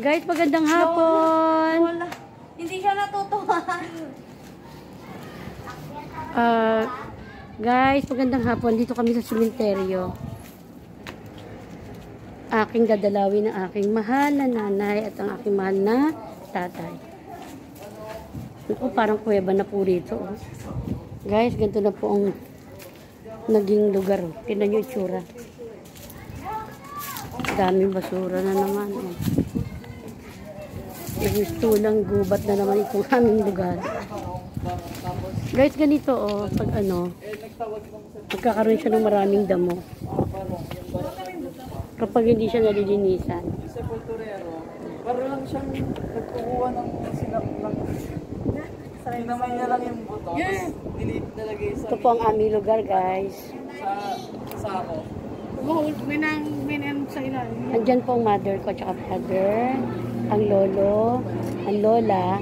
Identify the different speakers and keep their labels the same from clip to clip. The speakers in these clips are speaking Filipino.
Speaker 1: Guys, magandang hapon.
Speaker 2: Wala. Hindi siya natutuwa.
Speaker 1: Guys, magandang hapon. Dito kami sa sementeryo. Aking dadalawin ang aking mahal na nanay at ang aking mahal na tatay. Naku, parang kuweba na po dito. Oh. Guys, ganito na po ang naging lugar. Oh. Tingnan nyo yung itsura. Daming basura na naman. Oh. Nagmistulang gubat na naman itong aming lugar. Guys, ganito oh, pag ano, magkakaroon siya ng maraming damo. Kapag hindi siya nalilinisan.
Speaker 3: Sa Sepulturero, para lang siyang nagkukuha ng sinap lang. Sinamay niya lang yung buto, tapos nilagay sa...
Speaker 1: Ito po ang aming lugar, guys.
Speaker 3: Sa ako.
Speaker 2: May nang sa ilalim.
Speaker 1: Andyan po ang mother ko, tsaka father, ang lolo, ang lola,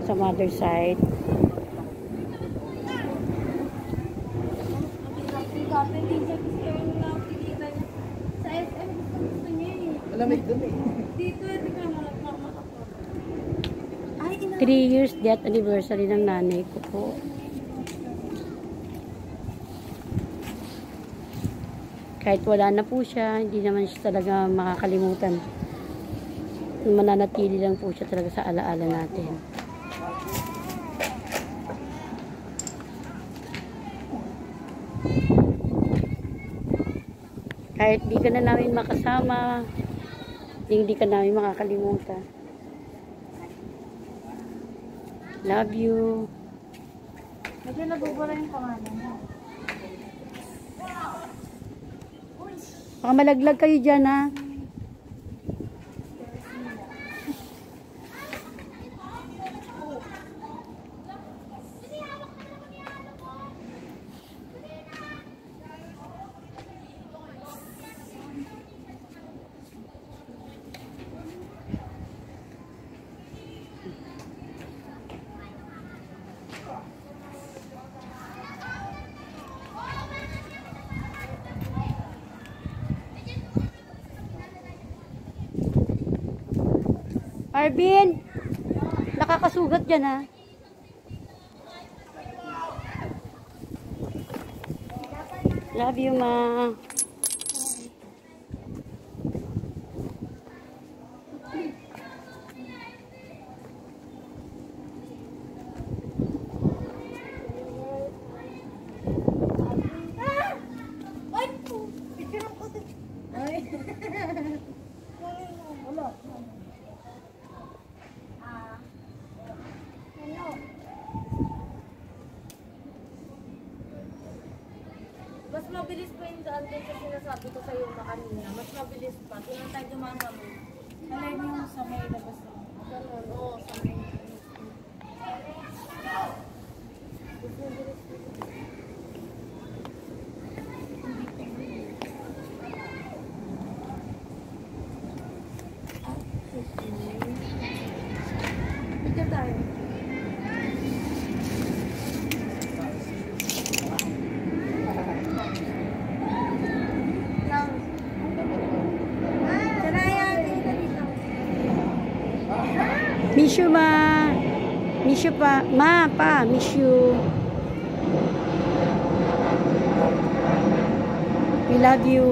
Speaker 1: sa mother side.
Speaker 3: Malamig dun eh.
Speaker 2: Dito, hindi ka
Speaker 1: 3 years death anniversary ng nanay ko po. Kahit wala na po siya, hindi naman siya talaga makakalimutan. Mananatili lang po siya talaga sa alaala natin. Kahit di ka na namin makasama, hindi ka namin makakalimutan. Love you.
Speaker 2: Medyo nabubura yung pangalan mo.
Speaker 1: Baka malaglag kayo dyan, ha? Arvin, nakakasugat dyan, ha? Love you, ma.
Speaker 2: Mas mabilis pa yung daan din sa sinasabi ko sa'yo na kanina. Mas mabilis pa. Kung tayo dumaan kami. Alay mo yung sa may labas na. Ganun, oo, sa may. Mas mabilis pa. Ito tayo.
Speaker 1: Miss you, ma. Miss you pa. Ma, pa. Miss you. We love you.